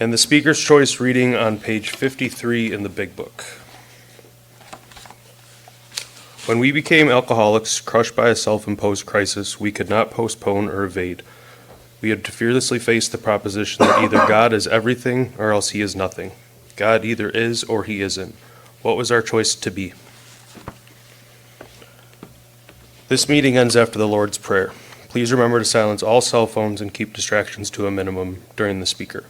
And the Speaker's Choice reading on page 53 in the Big Book. When we became alcoholics, crushed by a self-imposed crisis we could not postpone or evade, we had to fearlessly face the proposition that either God is everything or else he is nothing. God either is or he isn't. What was our choice to be? This meeting ends after the Lord's Prayer. Please remember to silence all cell phones and keep distractions to a minimum during the speaker.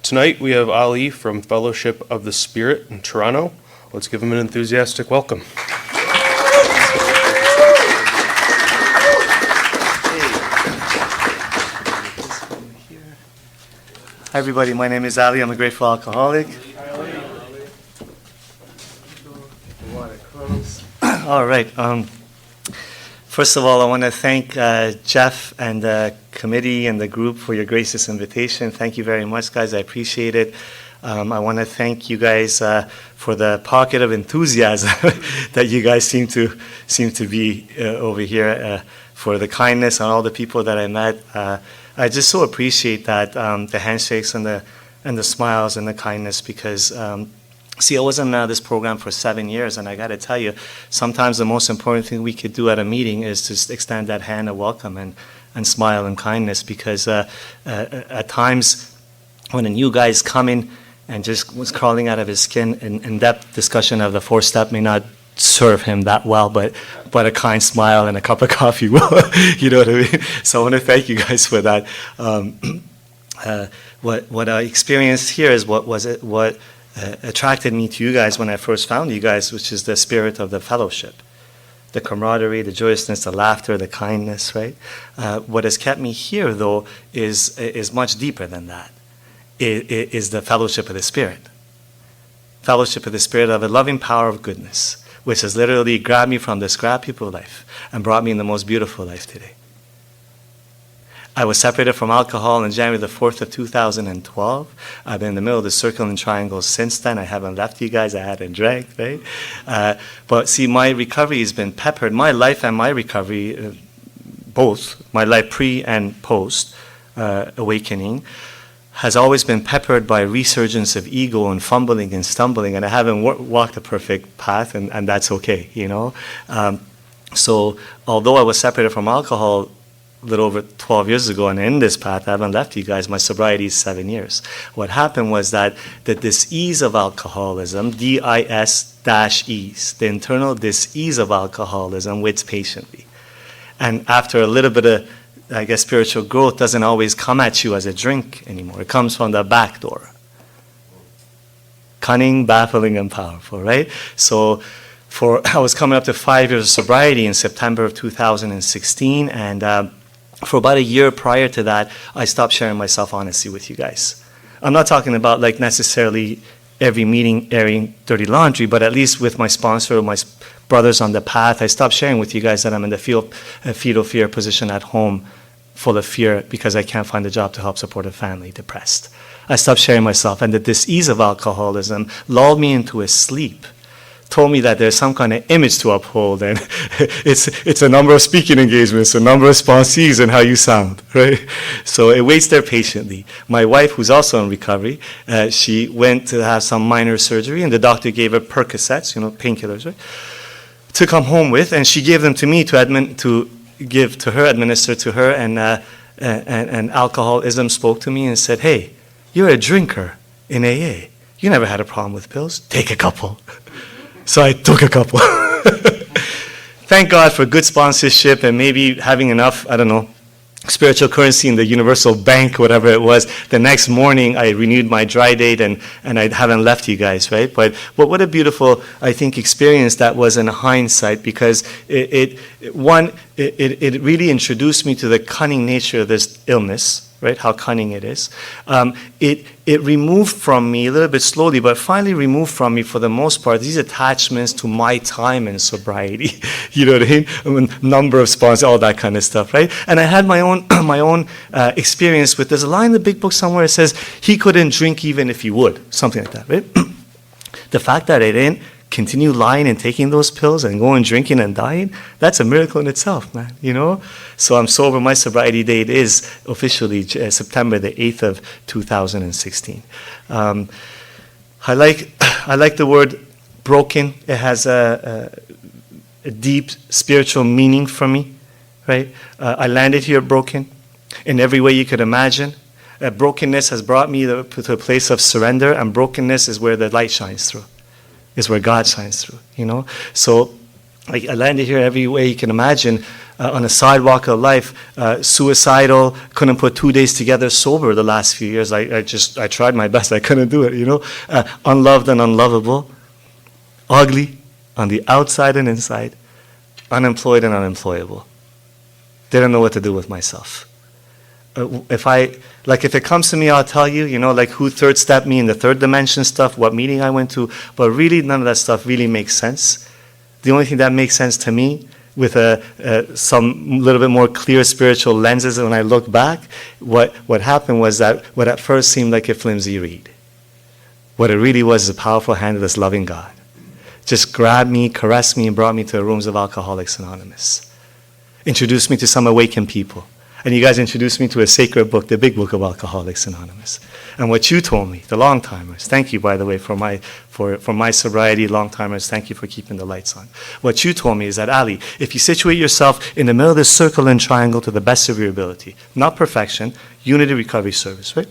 Tonight we have Ali from Fellowship of the Spirit in Toronto. Let's give him an enthusiastic welcome. Hi everybody, my name is Ali. I'm a grateful alcoholic. All right. First of all, I want to thank Jeff and the committee and the group for your gracious invitation. Thank you very much, guys. I appreciate it. I want to thank you guys for the pocket of enthusiasm that you guys seem to be over here, for the kindness and all the people that I met. I just so appreciate that, the handshakes and the smiles and the kindness, because see, I was in this program for 7 years, and I got to tell you, sometimes the most important thing we could do at a meeting is to extend that hand of welcome and smile and kindness, because at times when a new guy is coming and just was crawling out of his skin, in-depth discussion of the fourth step may not serve him that well, but a kind smile and a cup of coffee will. You know what I mean? So I want to thank you guys for that. What I experienced here is what attracted me to you guys when I first found you guys, which is the spirit of the fellowship, the camaraderie, the joyousness, the laughter, the kindness, right? What has kept me here, though, is much deeper than that. It is the fellowship of the Spirit. Fellowship of the Spirit of a loving power of goodness, which has literally grabbed me from the scrap heap of life and brought me in the most beautiful life today. I was separated from alcohol on January the 4th of 2012. I've been in the middle of the circle and triangle since then. I haven't left you guys. I hadn't drank, right? But see, my recovery has been peppered. My life and my recovery, both, my life pre and post awakening, has always been peppered by resurgence of ego and fumbling and stumbling, and I haven't walked a perfect path, and that's okay, you know? So although I was separated from alcohol a little over 12 years ago, and in this path, I haven't left you guys. My sobriety is 7 years. What happened was that dis-ease of alcoholism, D-I-S-ease, the internal dis-ease of alcoholism, waits patiently. And after a little bit of, I guess, spiritual growth doesn't always come at you as a drink anymore. It comes from the back door. Cunning, baffling, and powerful, right? So I was coming up to 5 years of sobriety in September of 2016, and for about a year prior to that, I stopped sharing myself honestly with you guys. I'm not talking about like necessarily every meeting airing dirty laundry, but at least with my sponsor, my brothers on the path, I stopped sharing with you guys that I'm in the fetal fear position at home, full of fear because I can't find a job to help support a family, depressed. I stopped sharing myself, and the dis-ease of alcoholism lulled me into a sleep, told me that there's some kind of image to uphold, and it's a number of speaking engagements, a number of sponsees, and how you sound, right? So it waits there patiently. My wife, who's also in recovery, she went to have some minor surgery, and the doctor gave her Percocets, painkillers, right, to come home with, and she gave them to me to give to her, administer to her, and alcoholism spoke to me and said, "Hey, you're a drinker in AA. You never had a problem with pills. Take a couple." So I took a couple. Thank God for good sponsorship and maybe having enough, I don't know, spiritual currency in the universal bank, whatever it was. The next morning, I renewed my dry date, and I haven't left you guys, right? But what a beautiful, I think, experience that was in hindsight, because it really introduced me to the cunning nature of this illness, right? How cunning it is. It removed from me, a little bit slowly, but finally removed from me, for the most part, these attachments to my time in sobriety. You know what I mean? Number of sponsors, all that kind of stuff, right? And I had my own experience with, there's a line in the Big Book somewhere that says, he couldn't drink even if he would, something like that, right? The fact that I didn't continue lying and taking those pills and going drinking and dying, that's a miracle in itself, man, So I'm sober. My sobriety date is officially September the 8th of 2016. I like the word broken. It has a deep spiritual meaning for me, right? I landed here broken in every way you could imagine. Brokenness has brought me to a place of surrender, and brokenness is where the light shines through, is where God shines through, So I landed here every way you can imagine, on a sidewalk of life, suicidal, couldn't put 2 days together sober the last few years. I tried my best, I couldn't do it, unloved and unlovable, ugly on the outside and inside, unemployed and unemployable. Didn't know what to do with myself. If it comes to me, I'll tell you, who third stepped me in the third dimension stuff, what meeting I went to, but really none of that stuff really makes sense. The only thing that makes sense to me, with some little bit more clear spiritual lenses, when I look back, what happened was that what at first seemed like a flimsy reed, what it really was is a powerful hand of this loving God. Just grabbed me, caressed me, and brought me to the rooms of Alcoholics Anonymous. Introduced me to some awakened people. And you guys introduced me to a sacred book, the big book of Alcoholics Anonymous. And what you told me, the long-timers, thank you, by the way, for my sobriety, long-timers, thank you for keeping the lights on. What you told me is that, Ali, if you situate yourself in the middle of this circle and triangle to the best of your ability, not perfection, unity recovery service, right?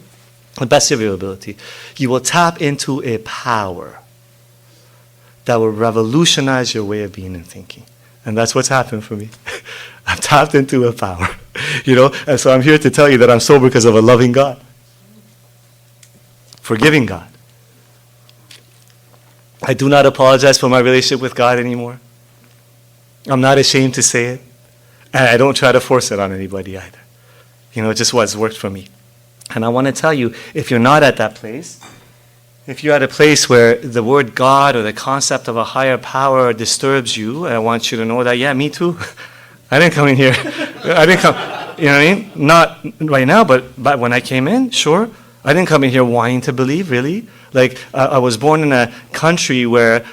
The best of your ability, you will tap into a power that will revolutionize your way of being and thinking. And that's what's happened for me. I've tapped into a power, and so I'm here to tell you that I'm sober because of a loving God, forgiving God. I do not apologize for my relationship with God anymore. I'm not ashamed to say it, and I don't try to force it on anybody either. It's just what's worked for me. And I want to tell you, if you're not at that place, if you're at a place where the word God or the concept of a higher power disturbs you, I want you to know that, yeah, me too. I didn't come in here. I didn't come, you know what I mean? Not right now, but when I came in, sure. I didn't come in here wanting to believe, really. I was born in a country where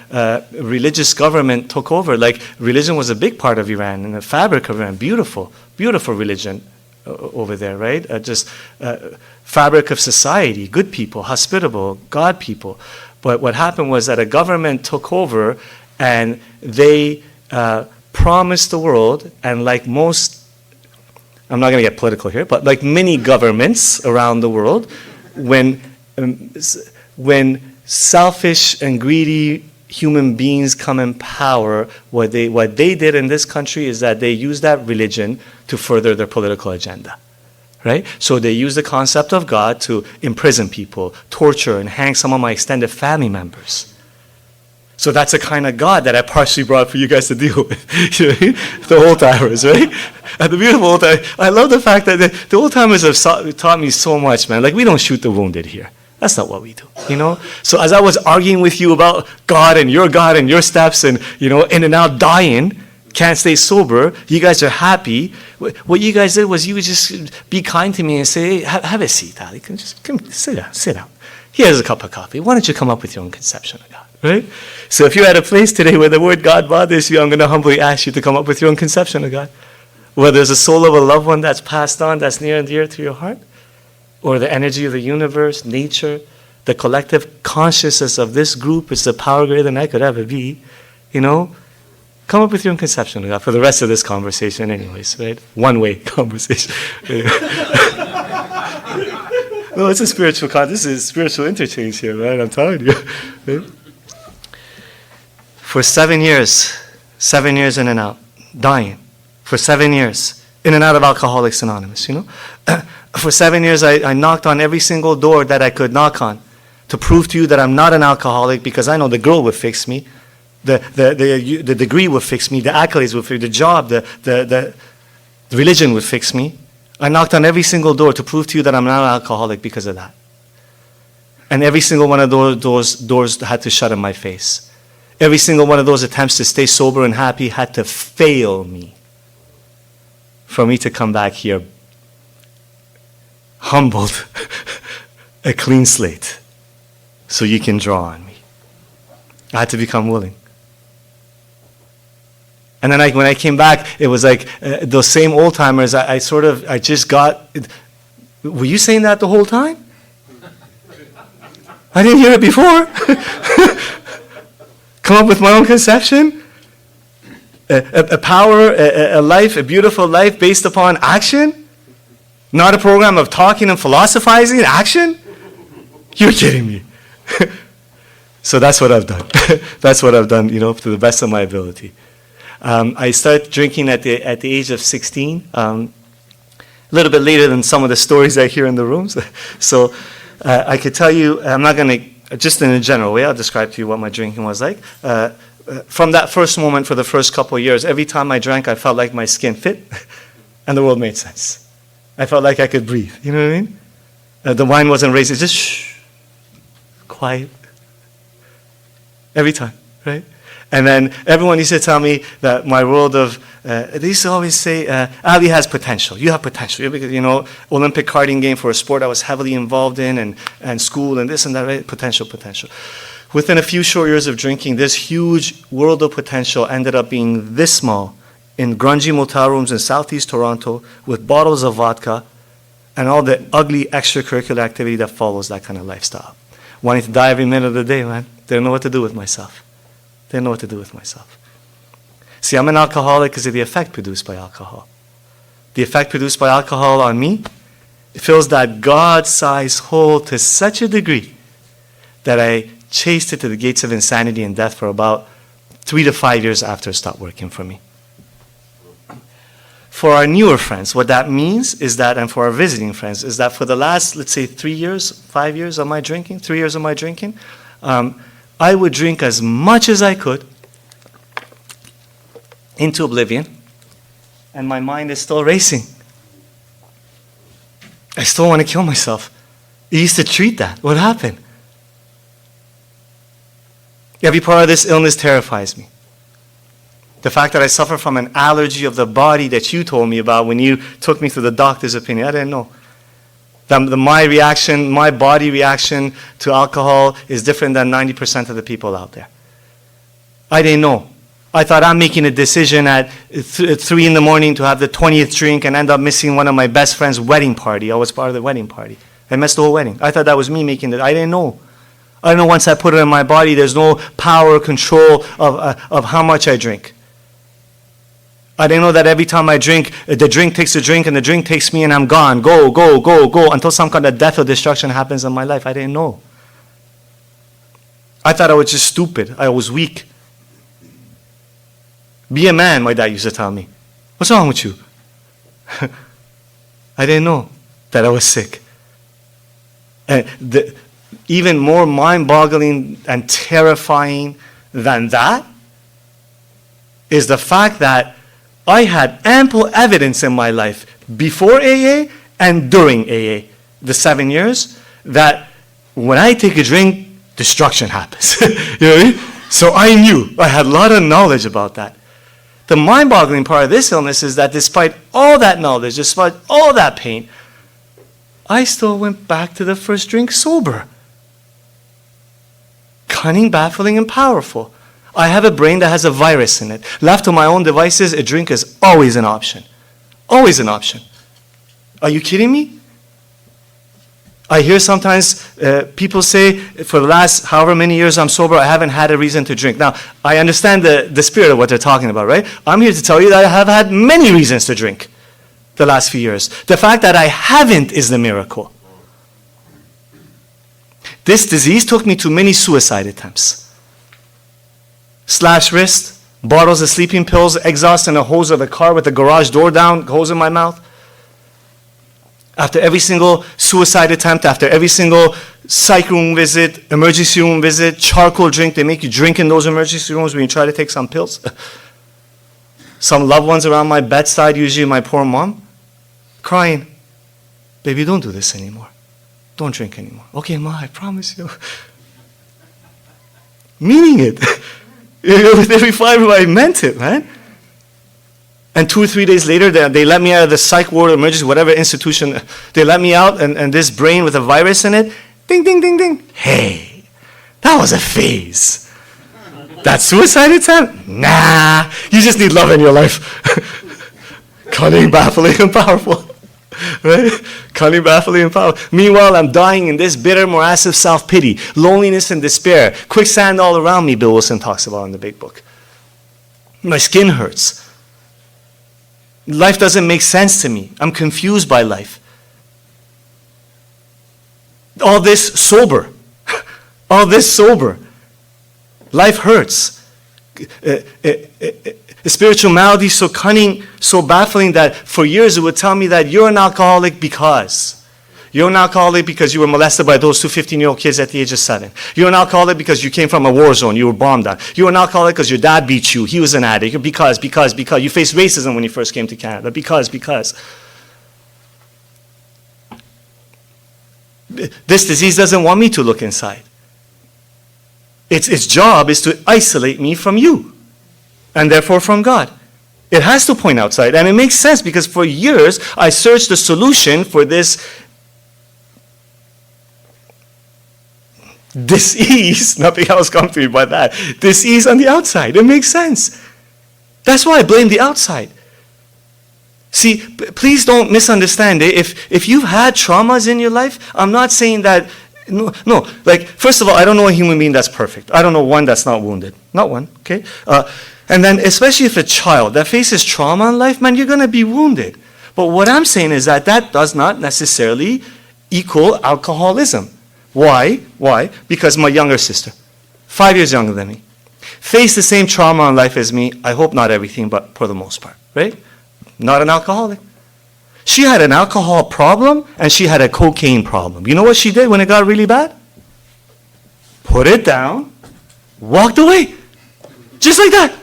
religious government took over. Religion was a big part of Iran, and the fabric of Iran. Beautiful, beautiful religion over there, right? Fabric of society, good people, hospitable, God people. But what happened was that a government took over, and they promised the world, and like most, I'm not going to get political here, but like many governments around the world, when selfish and greedy human beings come in power, what they did in this country is that they used that religion to further their political agenda. Right? So they used the concept of God to imprison people, torture, and hang some of my extended family members. So that's the kind of God that I partially brought for you guys to deal with. The old-timers, right? And the beautiful old-timers. I love the fact that the old-timers have taught me so much, man. We don't shoot the wounded here. That's not what we do, So as I was arguing with you about God and your steps and, in and out dying, can't stay sober, you guys are happy. What you guys did was you would just be kind to me and say, hey, have a seat, Ali. Come sit down. Here's a cup of coffee. Why don't you come up with your own conception of God, right? So if you're at a place today where the word God bothers you, I'm going to humbly ask you to come up with your own conception of God. Whether there's a soul of a loved one that's passed on, that's near and dear to your heart, or the energy of the universe, nature, the collective consciousness of this group is the power greater than I could ever be, come up with your own conception of God for the rest of this conversation anyways, right? One-way conversation. No, it's a spiritual this is spiritual interchange here, right? I'm telling you. Right? For 7 years in and out, dying. For 7 years, in and out of Alcoholics Anonymous, For 7 years, I knocked on every single door that I could knock on to prove to you that I'm not an alcoholic, because I know the girl would fix me. The degree would fix me, the accolades would fix me, the job, the religion would fix me. I knocked on every single door to prove to you that I'm not an alcoholic because of that. And every single one of those doors had to shut in my face. Every single one of those attempts to stay sober and happy had to fail me for me to come back here humbled, a clean slate, so you can draw on me. I had to become willing. And then when I came back, it was like those same old timers. I just got. Were you saying that the whole time? I didn't hear it before. Come up with my own conception. A power, a life, a beautiful life based upon action. Not a program of talking and philosophizing. Action. You're kidding me. So that's what I've done. That's what I've done, to the best of my ability. I started drinking at the age of 16, a little bit later than some of the stories I hear in the rooms. So I could tell you, I'm not going to, just in a general way, I'll describe to you what my drinking was like. From that first moment, for the first couple of years, every time I drank, I felt like my skin fit and the world made sense. I felt like I could breathe. You know what I mean? The wine wasn't racing, just shh, quiet. Every time, right? And then everyone used to tell me that my world of, they used to always say, Ali has potential. You have potential. Because, Olympic karting game for a sport I was heavily involved in and school and this and that, right? Potential. Within a few short years of drinking, this huge world of potential ended up being this small in grungy motel rooms in southeast Toronto with bottles of vodka and all the ugly extracurricular activity that follows that kind of lifestyle. Wanting to die every minute of the day, man. Didn't know what to do with myself. See, I'm an alcoholic because of the effect produced by alcohol. The effect produced by alcohol on me, it fills that God-sized hole to such a degree that I chased it to the gates of insanity and death for about 3 to 5 years after it stopped working for me. For our newer friends, what that means is that, and for our visiting friends, is that for the last, let's say, 3 years, 5 years of my drinking, I would drink as much as I could into oblivion, and my mind is still racing. I still want to kill myself. I used to treat that. What happened? Every part of this illness terrifies me. The fact that I suffer from an allergy of the body that you told me about when you took me through the doctor's opinion, I didn't know. My body reaction to alcohol is different than 90% of the people out there. I didn't know. I thought I'm making a decision at 3 in the morning to have the 20th drink and end up missing one of my best friend's wedding party. I was part of the wedding party. I missed the whole wedding. I thought that was me making it. I didn't know. I know once I put it in my body, there's no power or control of how much I drink. I didn't know that every time I drink, the drink takes the drink and the drink takes me and I'm gone. Go, until some kind of death or destruction happens in my life. I didn't know. I thought I was just stupid. I was weak. Be a man, my dad used to tell me. What's wrong with you? I didn't know that I was sick. And even more mind-boggling and terrifying than that is the fact that I had ample evidence in my life before AA and during AA, the 7 years, that when I take a drink, destruction happens. You know what I mean? So I knew. I had a lot of knowledge about that. The mind-boggling part of this illness is that despite all that knowledge, despite all that pain, I still went back to the first drink sober. Cunning, baffling, and powerful. I have a brain that has a virus in it. Left to my own devices, a drink is always an option. Always an option. Are you kidding me? I hear sometimes people say, for the last however many years I'm sober, I haven't had a reason to drink. Now, I understand the spirit of what they're talking about, right? I'm here to tell you that I have had many reasons to drink the last few years. The fact that I haven't is the miracle. This disease took me to many suicide attempts. Slashed wrist, bottles of sleeping pills, exhaust in a hose of the car with the garage door down, hose in my mouth. After every single suicide attempt, after every single psych room visit, emergency room visit, charcoal drink, they make you drink in those emergency rooms when you try to take some pills. Some loved ones around my bedside, usually my poor mom, crying, "Baby, don't do this anymore. Don't drink anymore." "Okay, Ma, I promise you." Meaning it. With every fiber, I meant it, man. And 2 or 3 days later, they let me out of the psych ward, emergency, whatever institution. They let me out, and this brain with a virus in it, ding, ding, ding, ding. Hey, that was a phase. That suicide attempt? Nah, you just need love in your life. Cunning, baffling, and powerful. Right? Cunning, baffling, and powerful. Meanwhile, I'm dying in this bitter morass of self-pity, loneliness, and despair. Quicksand all around me, Bill Wilson talks about in the big book. My skin hurts. Life doesn't make sense to me. I'm confused by life. All this sober. All this sober. Life hurts. Spiritual malady so cunning, so baffling that for years it would tell me that you're an alcoholic because. You're an alcoholic because you were molested by those two 15-year-old kids at the age of 7. You're an alcoholic because you came from a war zone. You were bombed on. You're an alcoholic because your dad beat you. He was an addict. Because. You faced racism when you first came to Canada. Because. This disease doesn't want me to look inside. Its job is to isolate me from you, and therefore from God. It has to point outside, and it makes sense because for years I searched the solution for this disease, nothing else comes to me but that, disease on the outside. It makes sense. That's why I blame the outside. See, please don't misunderstand it. If you've had traumas in your life, I'm not saying that. No, like, first of all, I don't know a human being that's perfect. I don't know one that's not wounded. Not one, okay? And then, especially if a child that faces trauma in life, man, you're going to be wounded. But what I'm saying is that does not necessarily equal alcoholism. Why? Why? Because my younger sister, 5 years younger than me, faced the same trauma in life as me. I hope not everything, but for the most part, right? Not an alcoholic. She had an alcohol problem and she had a cocaine problem. You know what she did when it got really bad? Put it down, walked away. Just like that.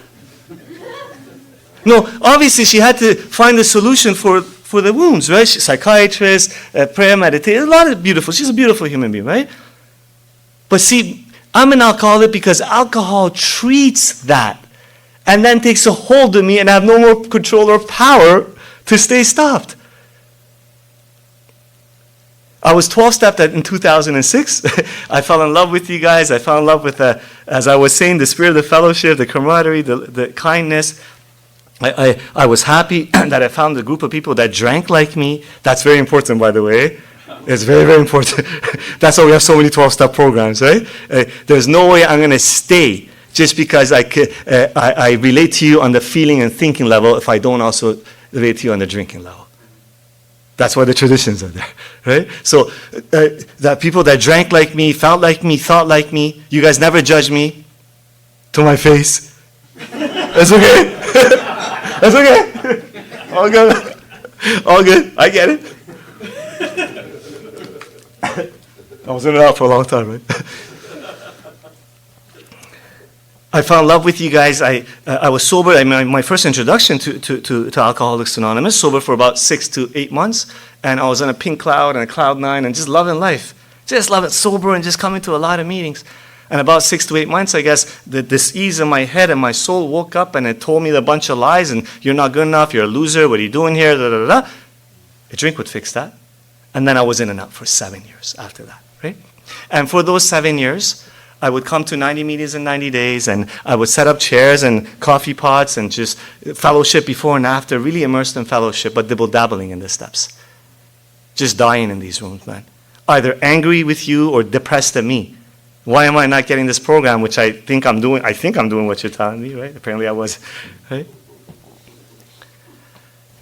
No, obviously she had to find a solution for the wounds, right? She's a psychiatrist, prayer, meditation, she's a beautiful human being, right? But see, I'm an alcoholic because alcohol treats that and then takes a hold of me and I have no more control or power to stay stopped. I was 12-stepped in 2006. I fell in love with you guys. I fell in love with, as I was saying, the spirit of the fellowship, the camaraderie, the kindness. I was happy that I found a group of people that drank like me. That's very important, by the way. It's very, very important. That's why we have so many 12-step programs, right? There's no way I'm going to stay just because I relate to you on the feeling and thinking level if I don't also relate to you on the drinking level. That's why the traditions are there, right? So that people that drank like me, felt like me, thought like me, you guys never judge me to my face. That's okay. That's okay. All good. All good. I get it. I was in and out for a long time, right? I fell in love with you guys. I was sober. My first introduction to Alcoholics Anonymous, sober for about 6 to 8 months. And I was on a pink cloud and a cloud 9 and just loving life. Just loving sober and just coming to a lot of meetings. And about 6 to 8 months, I guess, the disease in my head and my soul woke up and it told me a bunch of lies and you're not good enough, you're a loser, what are you doing here, da, da, da. A drink would fix that. And then I was in and out for 7 years after that, right? And for those 7 years, I would come to 90 meetings in 90 days, and I would set up chairs and coffee pots and just fellowship before and after, really immersed in fellowship, but dibble-dabbling in the steps. Just dying in these rooms, man. Either angry with you or depressed at me. Why am I not getting this program, which I think I'm doing? I think I'm doing what you're telling me, right? Apparently I was, right?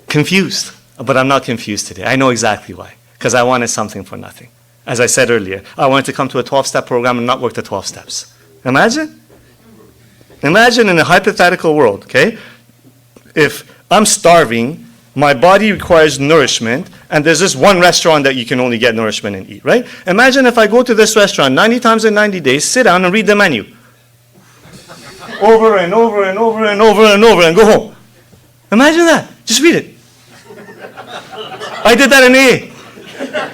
Confused, but I'm not confused today. I know exactly why, because I wanted something for nothing. As I said earlier, I wanted to come to a 12-step program and not work the 12 steps. Imagine? Imagine in a hypothetical world, okay? If I'm starving, my body requires nourishment, and there's this one restaurant that you can only get nourishment and eat, right? Imagine if I go to this restaurant 90 times in 90 days, sit down and read the menu. Over and over and over and over and over and go home. Imagine that. Just read it. I did that in AA.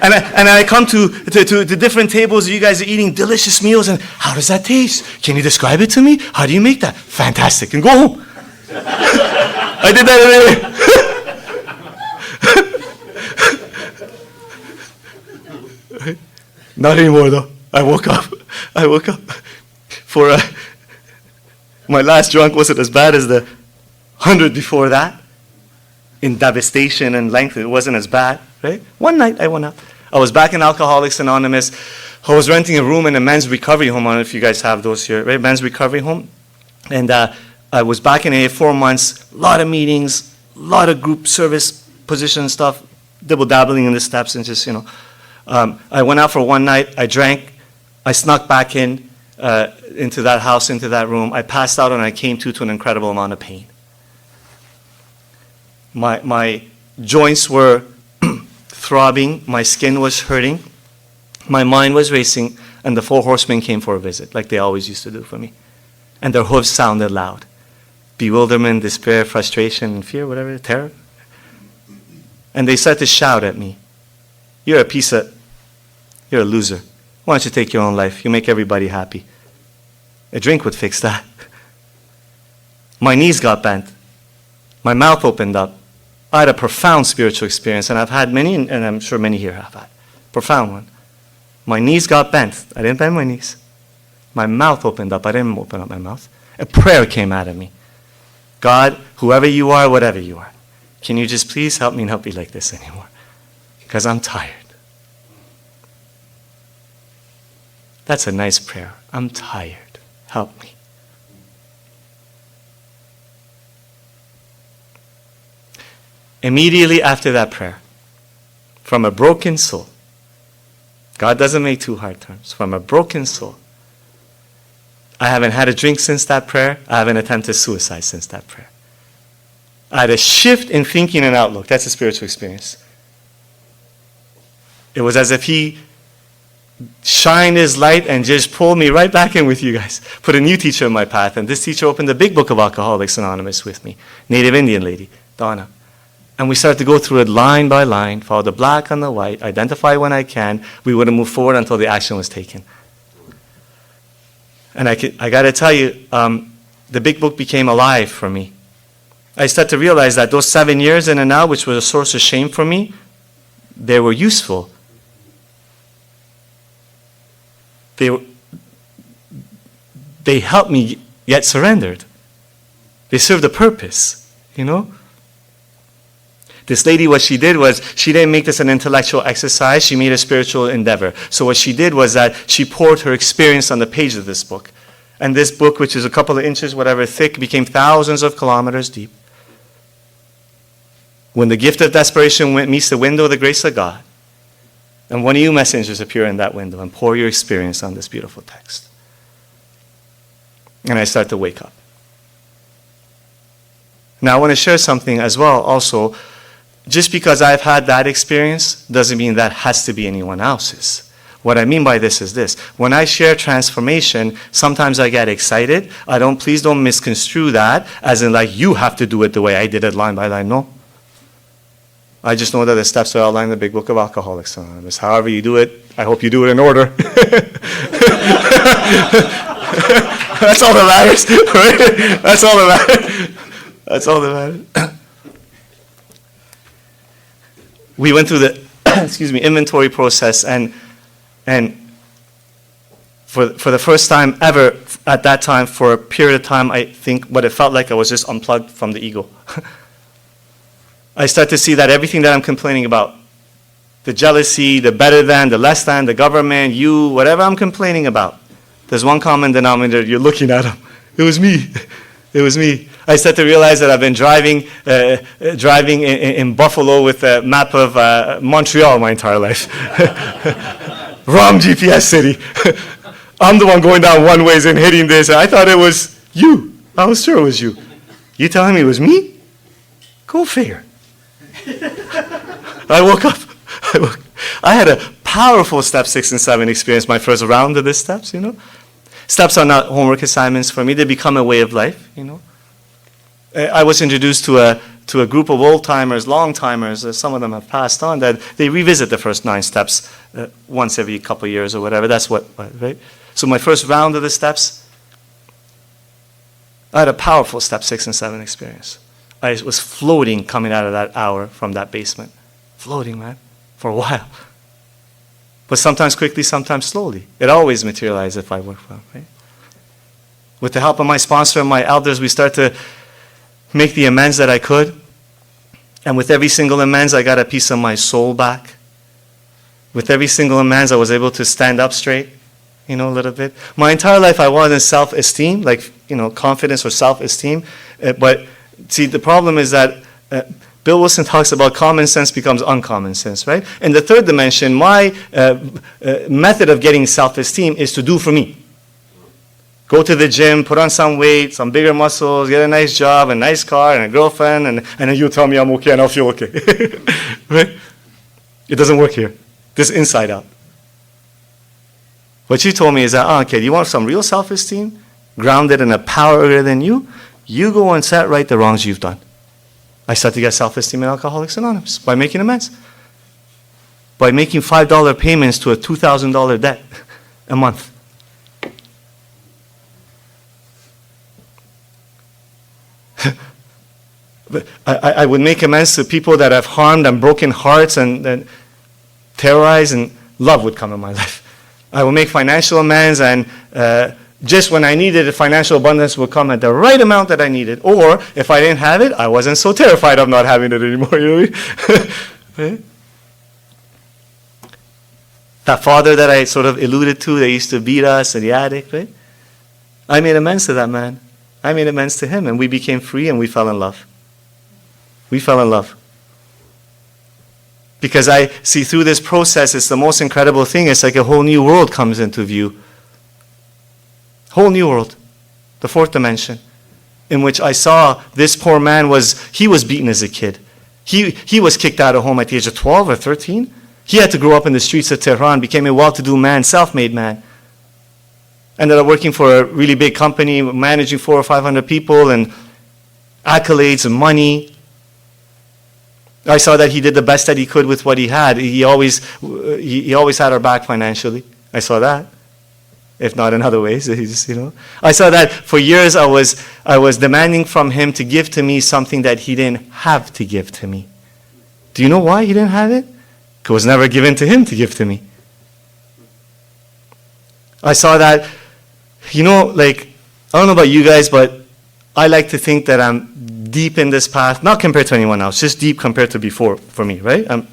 And I come to different tables, you guys are eating delicious meals, and how does that taste? Can you describe it to me? How do you make that? Fantastic. And go home. I did that in AA. Not anymore, though. I woke up for My last drunk wasn't as bad as the 100 before that. In devastation and length, it wasn't as bad, right? One night I went out. I was back in Alcoholics Anonymous. I was renting a room in a men's recovery home. I don't know if you guys have those here, right? Men's recovery home. And I was back in AA 4 months, a lot of meetings, a lot of group service position stuff, dabble-dabbling in the steps and just, I went out for one night, I drank, I snuck back in into that house, into that room. I passed out and I came to an incredible amount of pain. My joints were throbbing, my skin was hurting, my mind was racing, and the 4 horsemen came for a visit, like they always used to do for me. And their hooves sounded loud. Bewilderment, despair, frustration, and fear, whatever, terror. And they started to shout at me, you're a loser. Why don't you take your own life? You make everybody happy. A drink would fix that. My knees got bent. My mouth opened up. I had a profound spiritual experience, and I've had many, and I'm sure many here have had. Profound one. My knees got bent. I didn't bend my knees. My mouth opened up. I didn't open up my mouth. A prayer came out of me. God, whoever you are, whatever you are, can you just please help me not be like this anymore? Because I'm tired. That's a nice prayer. I'm tired. Help me. Immediately after that prayer, from a broken soul, God doesn't make two hard terms, from a broken soul, I haven't had a drink since that prayer. I haven't attempted suicide since that prayer. I had a shift in thinking and outlook. That's a spiritual experience. It was as if he shined his light and just pulled me right back in with you guys. Put a new teacher in my path. And this teacher opened the big book of Alcoholics Anonymous with me. Native Indian lady, Donna. And we started to go through it line by line, follow the black and the white, identify when I can. We wouldn't move forward until the action was taken. And I got to tell you, the big book became alive for me. I started to realize that those 7 years in and out, which was a source of shame for me, they were useful. They helped me yet surrendered. They served a purpose, This lady, what she did was, she didn't make this an intellectual exercise, she made a spiritual endeavor. So what she did was that she poured her experience on the page of this book. And this book, which is a couple of inches, whatever, thick, became thousands of kilometers deep. When the gift of desperation meets the window of the grace of God, and one of you messengers appear in that window and pour your experience on this beautiful text. And I start to wake up. Now I want to share something as well also. Just because I've had that experience doesn't mean that has to be anyone else's. What I mean by this is this. When I share transformation, sometimes I get excited. Please don't misconstrue that as in like you have to do it the way I did it line by line. No. I just know that the steps are outlined in the big book of Alcoholics Anonymous. However you do it, I hope you do it in order. That's all that matters. Right? That's all that matters. That's all that matters. We went through the inventory process and for the first time ever at that time, for a period of time, I think what it felt like I was just unplugged from the ego. I start to see that everything that I'm complaining about, the jealousy, the better than, the less than, the government, you, whatever I'm complaining about, there's one common denominator. You're looking at them. It was me. It was me. I started to realize that I've been driving in Buffalo with a map of Montreal my entire life. Wrong GPS city. I'm the one going down one ways and hitting this. I thought it was you. I was sure it was you. You telling me it was me? Go figure. I woke up. I had a powerful step 6 and 7 experience, my first round of the steps, Steps are not homework assignments for me. They become a way of life, I was introduced to a group of old-timers, long-timers, some of them have passed on, that they revisit the first 9 steps once every couple of years or whatever. That's what, right? So my first round of the steps, I had a powerful step 6 and 7 experience. I was floating coming out of that hour from that basement. Floating, man, for a while. But sometimes quickly, sometimes slowly. It always materialized if I work well, right? With the help of my sponsor and my elders, we started to make the amends that I could. And with every single amends, I got a piece of my soul back. With every single amends, I was able to stand up straight, a little bit. My entire life, I was in self-esteem, confidence or self-esteem. But see, the problem is that Bill Wilson talks about common sense becomes uncommon sense, right? In the third dimension, my method of getting self-esteem is to do for me. Go to the gym, put on some weight, some bigger muscles, get a nice job, a nice car, and a girlfriend, and then you tell me I'm okay and I'll feel okay. Right? It doesn't work here. This is inside out. What you told me is that, okay, you want some real self-esteem, grounded in a power greater than you? You go and set right the wrongs you've done. I started to get self-esteem in Alcoholics Anonymous by making amends. By making $5 payments to a $2,000 debt a month. I would make amends to people that have harmed and broken hearts and terrorized, and love would come in my life. I would make financial amends, and just when I needed it, financial abundance would come at the right amount that I needed. Or if I didn't have it, I wasn't so terrified of not having it anymore. You know what I mean? That father that I sort of alluded to, that used to beat us in the attic, right? I made amends to that man. I made amends to him, and we became free, and we fell in love. We fell in love. Because I see through this process, it's the most incredible thing. It's like a whole new world comes into view. Whole new world. The fourth dimension. In which I saw this poor man he was beaten as a kid. He was kicked out of home at the age of 12 or 13. He had to grow up in the streets of Tehran, became a well-to-do man, self-made man. Ended up working for a really big company, managing 400 or 500 people, and accolades and money. I saw that he did the best that he could with what he had. He always had our back financially. I saw that, if not in other ways. I saw that for years I was demanding from him to give to me something that he didn't have to give to me. Do you know why he didn't have it? It was never given to him to give to me. I saw that, I don't know about you guys, but I like to think that I'm deep in this path, not compared to anyone else, just deep compared to before for me, right? I'm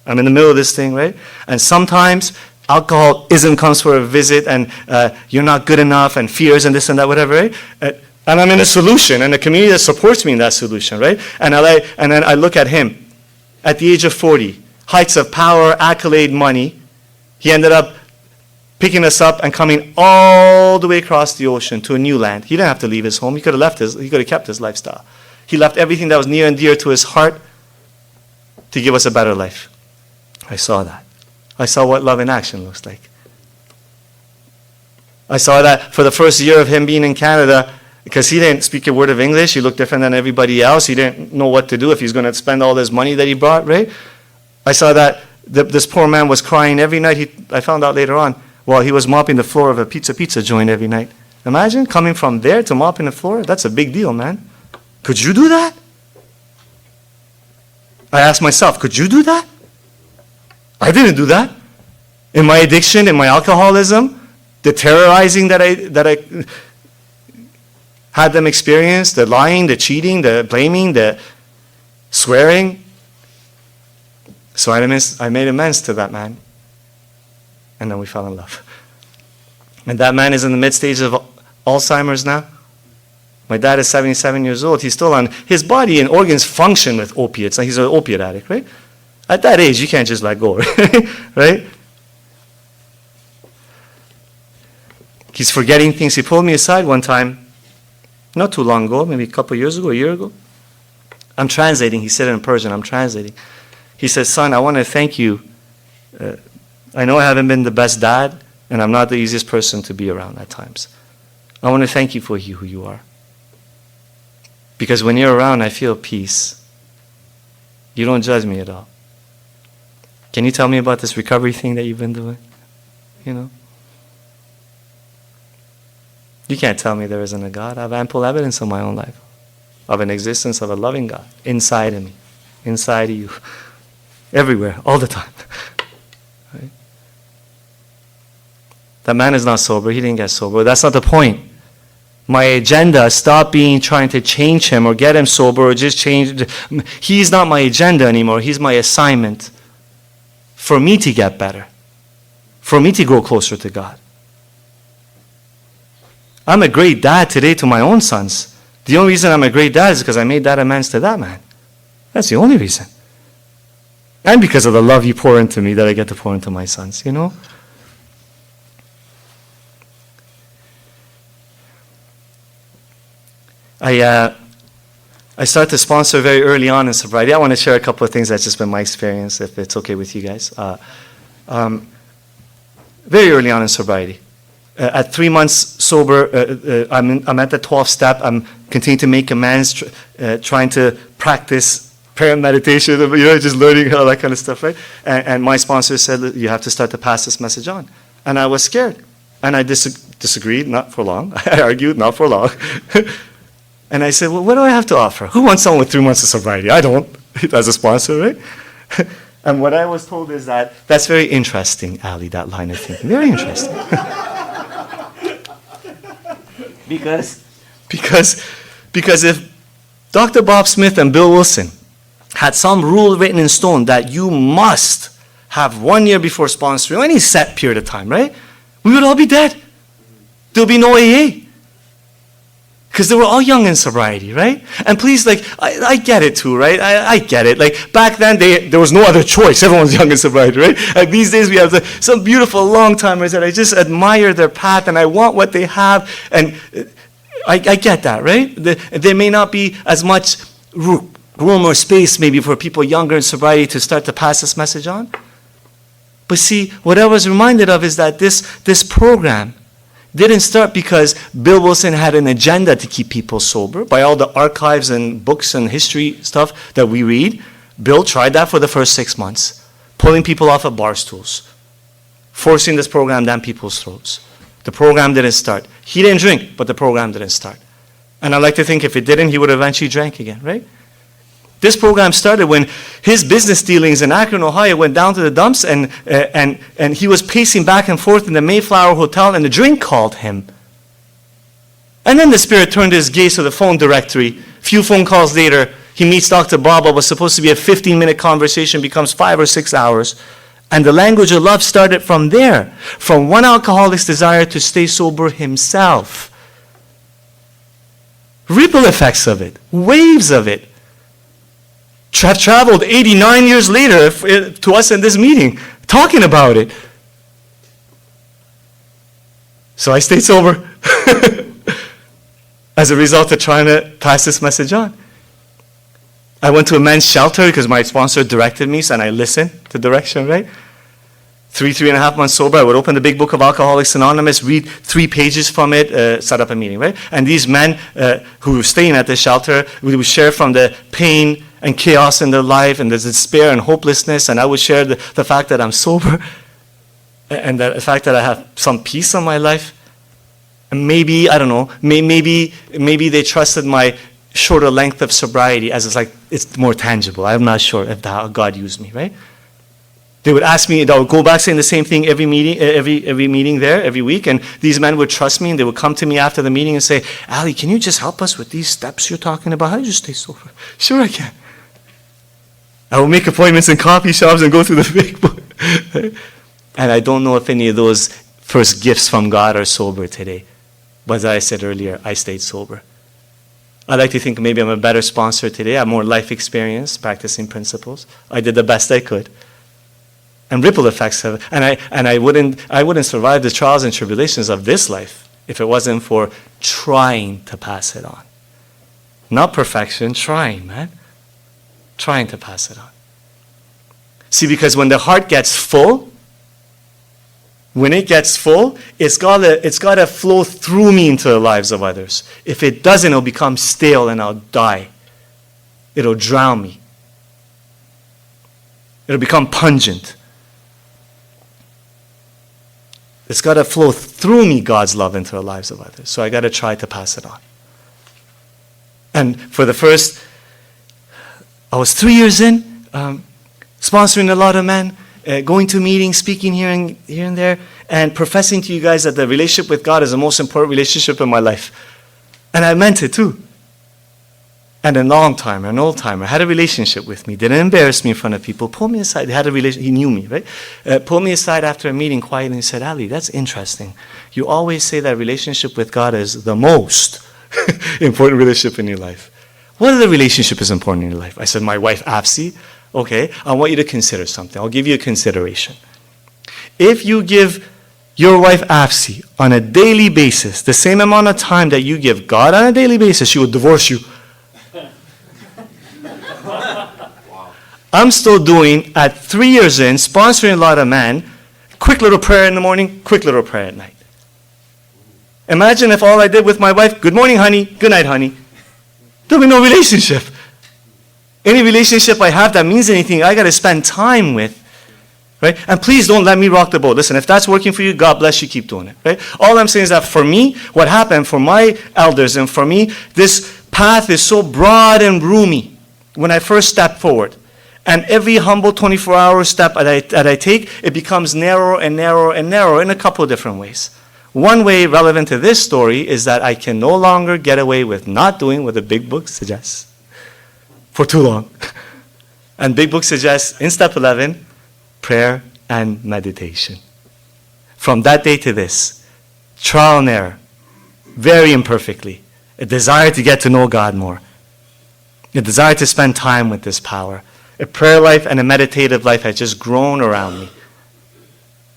in the middle of this thing, right? And sometimes alcoholism comes for a visit, and you're not good enough, and fears and this and that, whatever, right? And I'm in a solution, and a community that supports me in that solution, right? And then I look at him at the age of 40, heights of power, accolade, money. He ended up picking us up and coming all the way across the ocean to a new land. He didn't have to leave his home. He could have kept his lifestyle. He left everything that was near and dear to his heart to give us a better life. I saw that. I saw what love in action looks like. I saw that for the first year of him being in Canada, because he didn't speak a word of English, he looked different than everybody else. He didn't know what to do if he's going to spend all this money that he brought, right? I saw that this poor man was crying every night. I found out later on, while he was mopping the floor of a pizza joint every night. Imagine coming from there to mopping the floor. That's a big deal, man. Could you do that? I asked myself, could you do that? I didn't do that. In my addiction, in my alcoholism, the terrorizing that I had them experience, the lying, the cheating, the blaming, the swearing. So I made amends to that man. And then we fell in love. And that man is in the mid-stage of Alzheimer's now. My dad is 77 years old. He's still on, his body and organs function with opiates. He's an opiate addict, right? At that age, you can't just let go, right? He's forgetting things. He pulled me aside one time, not too long ago, maybe a couple years ago, a year ago. I'm translating. He said it in Persian. I'm translating. He says, son, I want to thank you. I know I haven't been the best dad, and I'm not the easiest person to be around at times. I want to thank you for who you are. Because when you're around, I feel peace. You don't judge me at all. Can you tell me about this recovery thing that you've been doing? You can't tell me there isn't a God. I have ample evidence in my own life of an existence of a loving God inside of me, inside of you, everywhere, all the time. Right? That man is not sober. He didn't get sober. That's not the point. My agenda stopped being trying to change him or get him sober or just change. He's not my agenda anymore. He's my assignment for me to get better, for me to grow closer to God. I'm a great dad today to my own sons. The only reason I'm a great dad is because I made that amends to that man. That's the only reason. And because of the love you pour into me that I get to pour into my sons, you know? I started to sponsor very early on in sobriety. I want to share a couple of things that's just been my experience, if it's okay with you guys. Very early on in sobriety. At 3 months sober, I'm at the 12th step. I'm continuing to make amends, trying to practice prayer and meditation, just learning all that kind of stuff, right? And my sponsor said, you have to start to pass this message on. And I was scared. And I disagreed, not for long. I argued, not for long. And I said, well, what do I have to offer? Who wants someone with 3 months of sobriety? I don't, as a sponsor, right? And what I was told is that's very interesting, Ali, that line of thinking. Very interesting. Because if Dr. Bob Smith and Bill Wilson had some rule written in stone that you must have 1 year before sponsoring, any set period of time, right? We would all be dead. There'll be no AA. Because they were all young in sobriety, right? And please, I get it too, right? I get it. Like, back then, there was no other choice. Everyone's young in sobriety, right? Like, these days, we have some beautiful long-timers that I just admire their path, and I want what they have. And I get that, right? There may not be as much room or space, maybe, for people younger in sobriety to start to pass this message on. But see, what I was reminded of is that this program didn't start because Bill Wilson had an agenda to keep people sober. By all the archives and books and history stuff that we read, Bill tried that for the first 6 months, pulling people off of bar stools, forcing this program down people's throats. The program didn't start. He didn't drink, but the program didn't start. And I like to think if it didn't, he would eventually drink again, right? This program started when his business dealings in Akron, Ohio went down to the dumps, and he was pacing back and forth in the Mayflower Hotel, and the drink called him. And then the Spirit turned his gaze to the phone directory. A few phone calls later, he meets Dr. Bob. What was supposed to be a 15-minute conversation becomes 5 or 6 hours. And the language of love started from there, from one alcoholic's desire to stay sober himself. Ripple effects of it, waves of it. Have traveled 89 years later to us in this meeting, talking about it. So I stayed sober as a result of trying to pass this message on. I went to a men's shelter because my sponsor directed me, and I listened to direction, right? 3.5 months sober, I would open the big book of Alcoholics Anonymous, read 3 pages from it, set up a meeting, right? And these men who were staying at the shelter, we would share from the pain and chaos in their life, and the despair and hopelessness, and I would share the fact that I'm sober, and the fact that I have some peace in my life. And maybe, I don't know, maybe they trusted my shorter length of sobriety as it's more tangible. I'm not sure if how God used me, right? They would ask me, they would go back saying the same thing every meeting there, every week, and these men would trust me, and they would come to me after the meeting and say, Ali, can you just help us with these steps you're talking about? How do you stay sober? Sure I can. I will make appointments in coffee shops and go through the big book. And I don't know if any of those first gifts from God are sober today. But as I said earlier, I stayed sober. I like to think maybe I'm a better sponsor today. I have more life experience practicing principles. I did the best I could. And ripple effects have, and I wouldn't survive the trials and tribulations of this life if it wasn't for trying to pass it on. Not perfection, trying, man. Trying to pass it on. See, because when the heart gets full, it's gotta flow through me into the lives of others. If it doesn't, it'll become stale and I'll die. It'll drown me. It'll become pungent. It's got to flow through me, God's love, into the lives of others. So I got to try to pass it on. And for the first, I was 3 years in, sponsoring a lot of men, going to meetings, speaking here and there, and professing to you guys that the relationship with God is the most important relationship in my life. And I meant it too. And a long timer, an old timer, had a relationship with me, didn't embarrass me in front of people, pulled me aside, he knew me, right? Pulled me aside after a meeting quietly and said, Ali, that's interesting. You always say that relationship with God is the most important relationship in your life. What other relationship is important in your life? I said, my wife, Apsi. Okay, I want you to consider something. I'll give you a consideration. If you give your wife, Apsi, on a daily basis, the same amount of time that you give God on a daily basis, she would divorce you. I'm still doing, at 3 years in, sponsoring a lot of men, quick little prayer in the morning, quick little prayer at night. Imagine if all I did with my wife, good morning, honey, good night, honey. There'll be no relationship. Any relationship I have that means anything, I got to spend time with. Right? And please don't let me rock the boat. Listen, if that's working for you, God bless you, keep doing it. Right? All I'm saying is that for me, what happened for my elders and for me, this path is so broad and roomy when I first stepped forward. And every humble 24-hour step that I take, it becomes narrower and narrower and narrower in a couple of different ways. One way relevant to this story is that I can no longer get away with not doing what the big book suggests for too long. And big book suggests in step 11, prayer and meditation. From that day to this, trial and error, very imperfectly, a desire to get to know God more, a desire to spend time with this power. A prayer life and a meditative life has just grown around me.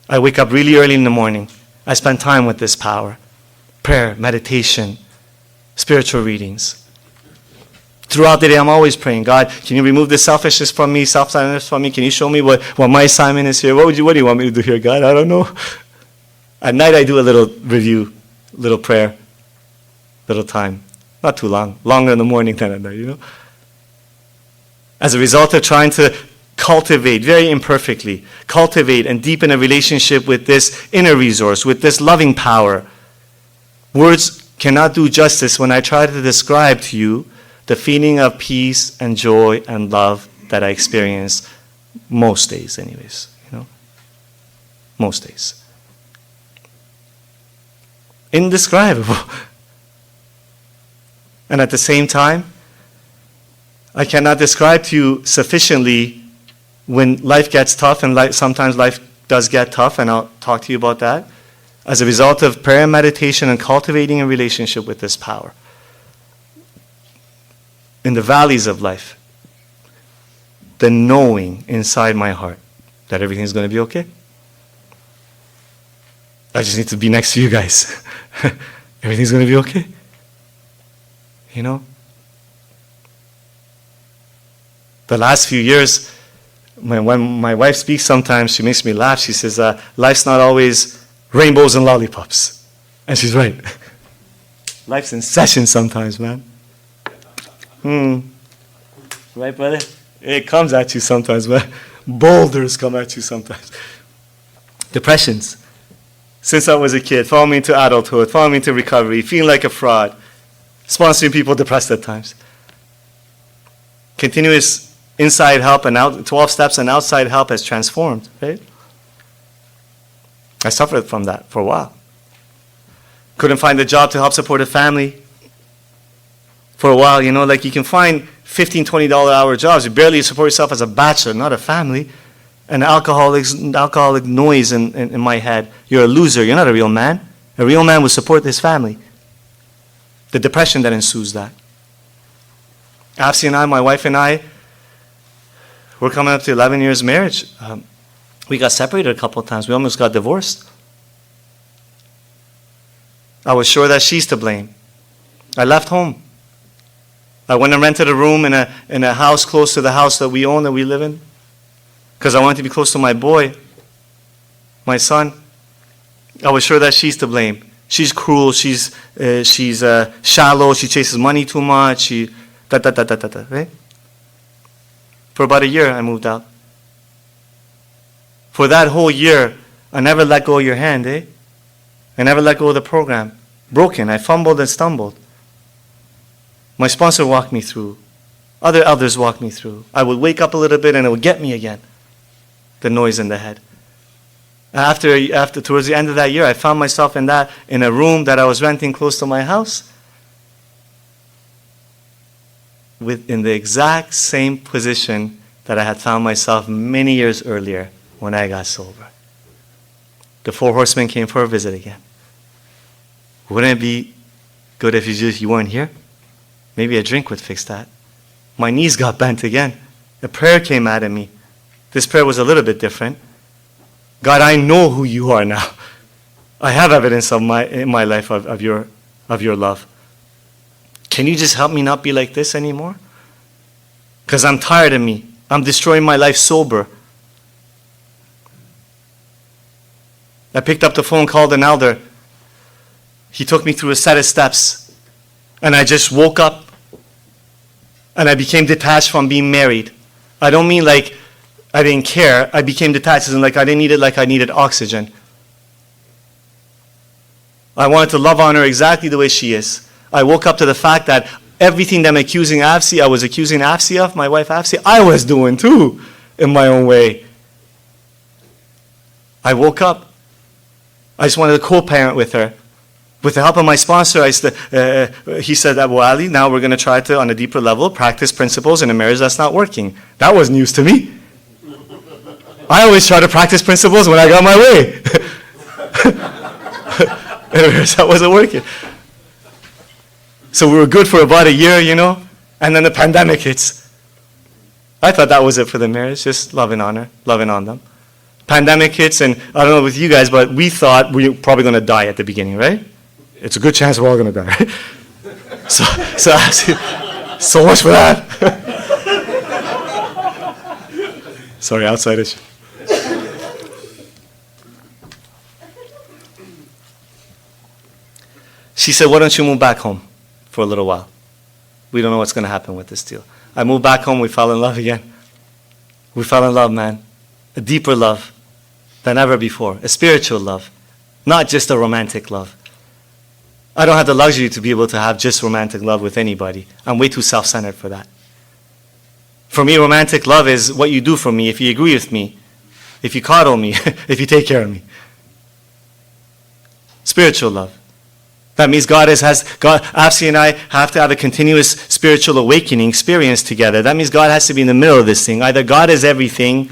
I wake up really early in the morning. I spend time with this power. Prayer, meditation, spiritual readings. Throughout the day, I'm always praying, God, can you remove this selfishness from me, self-centeredness from me? Can you show me what my assignment is here? What do you want me to do here, God? I don't know. At night, I do a little review, little prayer, little time. Not too long. Longer in the morning than at night, you know? As a result of trying to cultivate, very imperfectly, cultivate and deepen a relationship with this inner resource, with this loving power. Words cannot do justice when I try to describe to you the feeling of peace and joy and love that I experience most days anyways, you know? Most days. Indescribable. And at the same time, I cannot describe to you sufficiently when life gets tough, and sometimes life does get tough, and I'll talk to you about that, as a result of prayer and meditation and cultivating a relationship with this power. In the valleys of life, the knowing inside my heart that everything's going to be okay. I just need to be next to you guys. Everything's going to be okay. You know? The last few years, when my wife speaks sometimes, she makes me laugh. She says, life's not always rainbows and lollipops. And she's right. Life's in session sometimes, man. Right, brother? It comes at you sometimes, man. Boulders come at you sometimes. Depressions. Since I was a kid, follow me into adulthood, follow me into recovery, feeling like a fraud, sponsoring people depressed at times. Continuous inside help and out, 12 steps and outside help has transformed, right? I suffered from that for a while. Couldn't find a job to help support a family for a while, you know, like you can find $15, $20 hour jobs. You barely support yourself as a bachelor, not a family. And alcoholic noise in my head. You're a loser. You're not a real man. A real man would support his family. The depression that ensues that. Apsi and I, my wife and I, we're coming up to 11 years of marriage. We got separated a couple of times. We almost got divorced. I was sure that she's to blame. I left home. I went and rented a room in a house close to the house that we own, that we live in, because I wanted to be close to my boy, my son. I was sure that she's to blame. She's cruel. She's shallow. She chases money too much. Right? For about a year, I moved out. For that whole year, I never let go of your hand, eh? I never let go of the program. Broken. I fumbled and stumbled. My sponsor walked me through. Other elders walked me through. I would wake up a little bit and it would get me again. The noise in the head. Towards the end of that year, I found myself in a room that I was renting close to my house. in the exact same position that I had found myself many years earlier when I got sober. The four horsemen came for a visit again. Wouldn't it be good if you weren't here? Maybe a drink would fix that. My knees got bent again. A prayer came out of me. This prayer was a little bit different. God, I know who you are now. I have evidence in my life of your love. Can you just help me not be like this anymore? Because I'm tired of me. I'm destroying my life sober. I picked up the phone, called an elder. He took me through a set of steps. And I just woke up. And I became detached from being married. I don't mean like I didn't care. I became detached as in like I didn't need it like I needed oxygen. I wanted to love on her exactly the way she is. I woke up to the fact that everything that I was accusing Afsi of, my wife Afsi, I was doing too in my own way. I woke up. I just wanted to co-parent with her. With the help of my sponsor, he said that, well, Ali, now we're going to try to, on a deeper level, practice principles in a marriage that's not working. That was news to me. I always try to practice principles when I got my way. Anyways, that wasn't working. So we were good for about a year, and then the pandemic hits. I thought that was it for the marriage, just loving on her, loving on them. Pandemic hits, and I don't know with you guys, but we thought we were probably going to die at the beginning, right? It's a good chance we're all going to die, right? So much for that. Sorry, outside issue. She said, why don't you move back home for a little while? We don't know what's going to happen with this deal. I moved back home. We fell in love again. We fell in love, man. A deeper love than ever before. A spiritual love. Not just a romantic love. I don't have the luxury to be able to have just romantic love with anybody. I'm way too self-centered for that. For me, romantic love is what you do for me, if you agree with me, if you coddle me, if you take care of me. Spiritual love. That means Afsi and I have to have a continuous spiritual awakening experience together. That means God has to be in the middle of this thing. Either God is everything,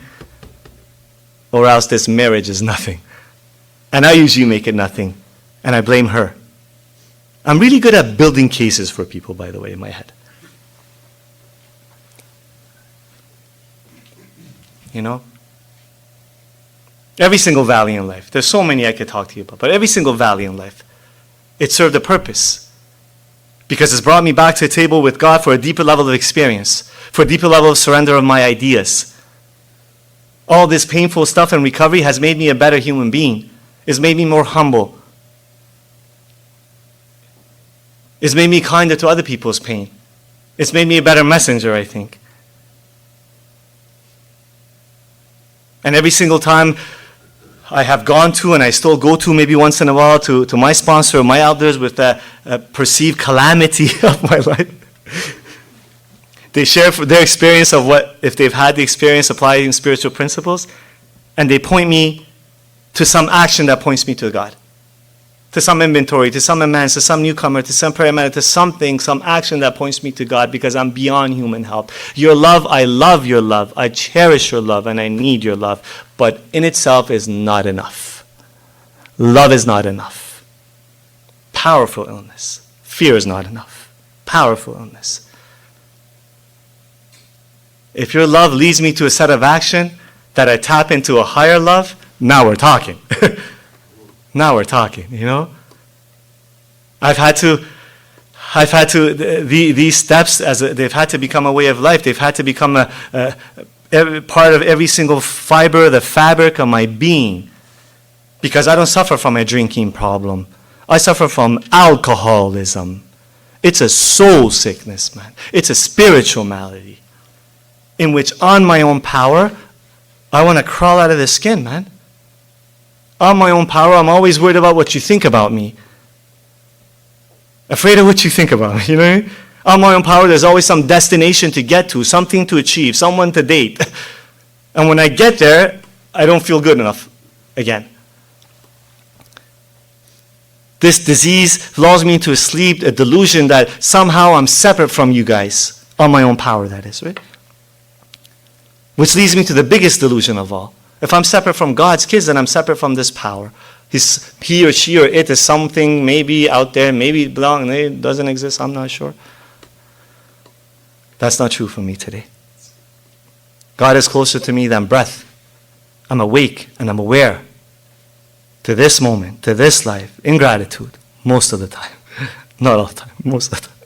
or else this marriage is nothing. And I usually make it nothing. And I blame her. I'm really good at building cases for people, by the way, in my head. Every single valley in life. There's so many I could talk to you about. But every single valley in life. It served a purpose. Because it's brought me back to the table with God for a deeper level of experience. For a deeper level of surrender of my ideas. All this painful stuff and recovery has made me a better human being. It's made me more humble. It's made me kinder to other people's pain. It's made me a better messenger, I think. And every single time I have gone to, and I still go to maybe once in a while, to my sponsor or my elders with a perceived calamity of my life. They share their experience of if they've had the experience applying spiritual principles, and they point me to some action that points me to God. To some inventory, to some amends, to some newcomer, to some prayer matter, to something, some action that points me to God because I'm beyond human help. Your love, I love your love. I cherish your love and I need your love. But in itself is not enough. Love is not enough. Powerful illness. Fear is not enough. Powerful illness. If your love leads me to a set of action that I tap into a higher love, now we're talking. Now we're talking, I've had to, these steps, they've had to become a way of life. They've had to become a part of every single fiber, the fabric of my being. Because I don't suffer from a drinking problem. I suffer from alcoholism. It's a soul sickness, man. It's a spiritual malady. In which, on my own power, I want to crawl out of the skin, man. On my own power, I'm always worried about what you think about me. Afraid of what you think about me, On my own power, there's always some destination to get to, something to achieve, someone to date. And when I get there, I don't feel good enough again. This disease lulls me into a sleep, a delusion that somehow I'm separate from you guys. On my own power, that is, right? Which leads me to the biggest delusion of all. If I'm separate from God's kids, then I'm separate from this power. He or she or it is something maybe out there, maybe it doesn't exist, I'm not sure. That's not true for me today. God is closer to me than breath. I'm awake and I'm aware to this moment, to this life, in gratitude, most of the time. Not all the time, most of the time.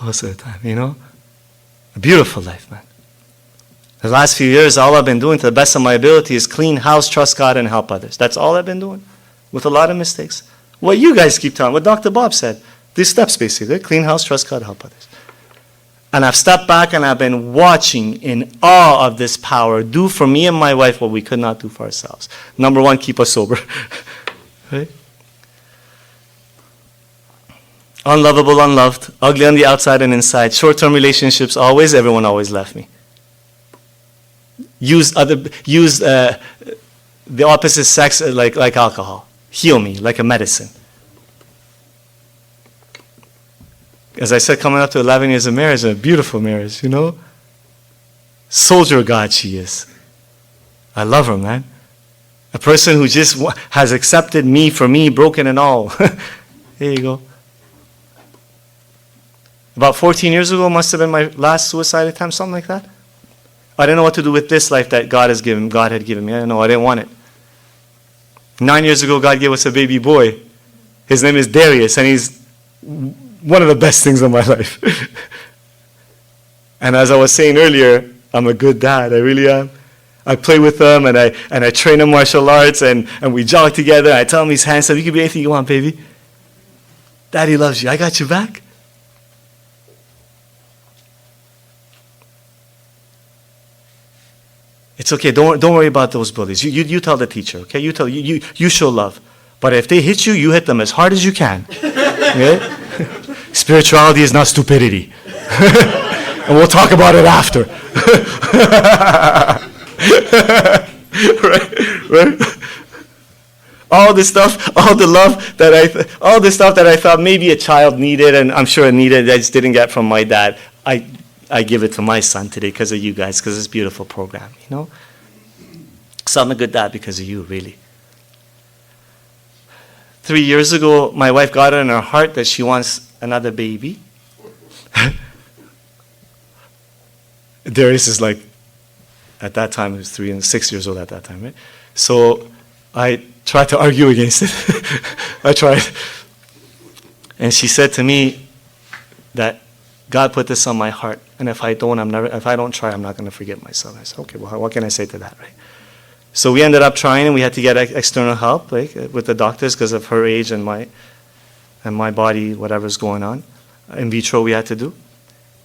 Most of the time, you know? A beautiful life, man. The last few years, all I've been doing to the best of my ability is clean house, trust God, and help others. That's all I've been doing, with a lot of mistakes. What you guys keep telling, what Dr. Bob said. These steps, basically. Clean house, trust God, help others. And I've stepped back and I've been watching in awe of this power do for me and my wife what we could not do for ourselves. Number one, keep us sober. Right? Unlovable, unloved, ugly on the outside and inside, short-term relationships, everyone always left me. Use the opposite sex like alcohol. Heal me like a medicine. As I said, coming up to 11 years of marriage, a beautiful marriage, you know. Soldier of God she is. I love her, man. A person who just has accepted me for me, broken and all. There you go. About 14 years ago must have been my last suicide attempt, something like that. I didn't know what to do with this life that God had given me. I didn't know. I didn't want it. 9 years ago, God gave us a baby boy. His name is Darius, and he's one of the best things in my life. And as I was saying earlier, I'm a good dad. I really am. I play with him, and I train him martial arts, and we jog together. I tell him he's handsome. You can be anything you want, baby. Daddy loves you. I got you back. It's okay. Don't worry about those bullies. You tell the teacher, okay? You show love. But if they hit you, you hit them as hard as you can. Okay? Spirituality is not stupidity. And we'll talk about it after. Right? All this stuff, all the love all the stuff that I thought maybe a child needed, and I'm sure it needed, I just didn't get from my dad. I give it to my son today because of you guys, because it's a beautiful program, you know? So I'm a good dad because of you, really. 3 years ago, my wife got it in her heart that she wants another baby. Darius is like, at that time, he was 3 and 6 years old at that time, right? So I tried to argue against it. I tried. And she said to me that God put this on my heart, and if I don't try, I'm not going to forget myself. I said, okay, well, what can I say to that, right? So we ended up trying, and we had to get external help, like with the doctors, because of her age and my body, whatever's going on. In vitro, we had to do,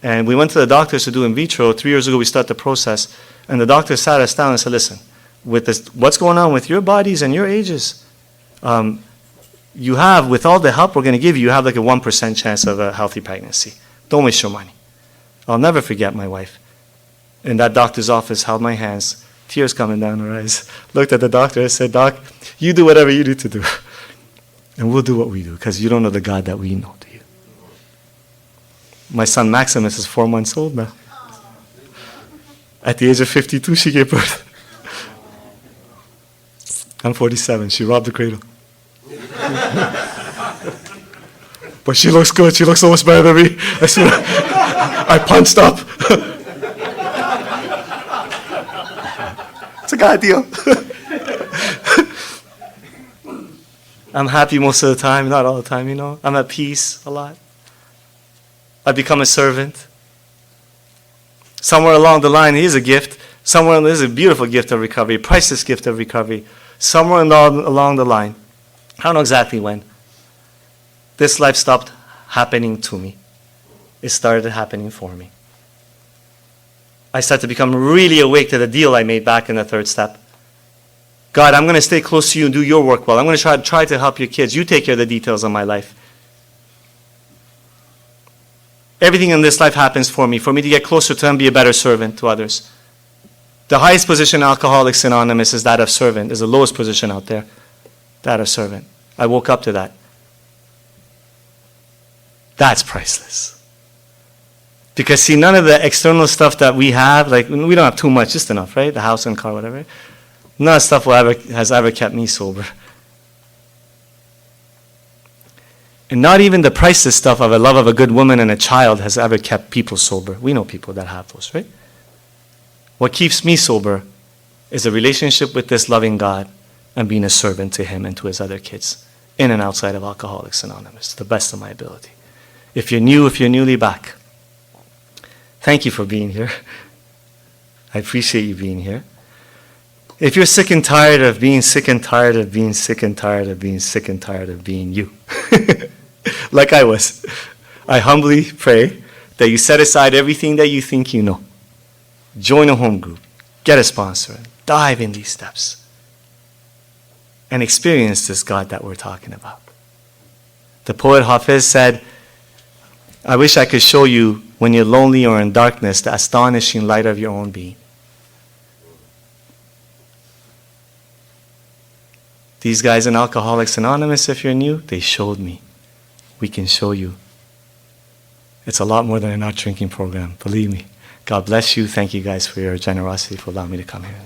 and we went to the doctors to do in vitro. 3 years ago, we started the process, and the doctor sat us down and said, "Listen, with this, what's going on with your bodies and your ages, you have, with all the help we're going to give you, you have like a 1% chance of a healthy pregnancy. Don't waste your money." I'll never forget my wife. In that doctor's office, held my hands, tears coming down her eyes, looked at the doctor and said, "Doc, you do whatever you need to do, and we'll do what we do, because you don't know the God that we know, do you?" My son Maximus is 4 months old now. At the age of 52, she gave birth. I'm 47. She robbed the cradle. But she looks good. She looks so much better than me. I swear. I punched up. It's a God deal. I'm happy most of the time, not all the time, you know. I'm at peace a lot. I become a servant. Somewhere along the line, here's a gift. There's a beautiful gift of recovery, priceless gift of recovery. Somewhere along the line, I don't know exactly when, this life stopped happening to me. It started happening for me. I started to become really awake to the deal I made back in the third step. God, I'm going to stay close to you and do your work well. I'm going to try to help your kids. You take care of the details of my life. Everything in this life happens for me to get closer to Him, be a better servant to others. The highest position in Alcoholics Anonymous is that of servant, is the lowest position out there, that of servant. I woke up to that. That's priceless. Because see, none of the external stuff that we have, like we don't have too much, just enough, right? The house and car, whatever. None of that stuff has ever kept me sober. And not even the priceless stuff of a love of a good woman and a child has ever kept people sober. We know people that have those, right? What keeps me sober is a relationship with this loving God and being a servant to Him and to His other kids, in and outside of Alcoholics Anonymous, to the best of my ability. If you're new, if you're newly back, thank you for being here. I appreciate you being here. If you're sick and tired of being sick and tired of being sick and tired of being sick and tired of being you, like I was, I humbly pray that you set aside everything that you think you know. Join a home group, get a sponsor, dive in these steps, and experience this God that we're talking about. The poet Hafiz said, I wish I could show you when you're lonely or in darkness the astonishing light of your own being. These guys in Alcoholics Anonymous, if you're new, they showed me. We can show you. It's a lot more than a not drinking program, believe me. God bless you. Thank you guys for your generosity for allowing me to come here.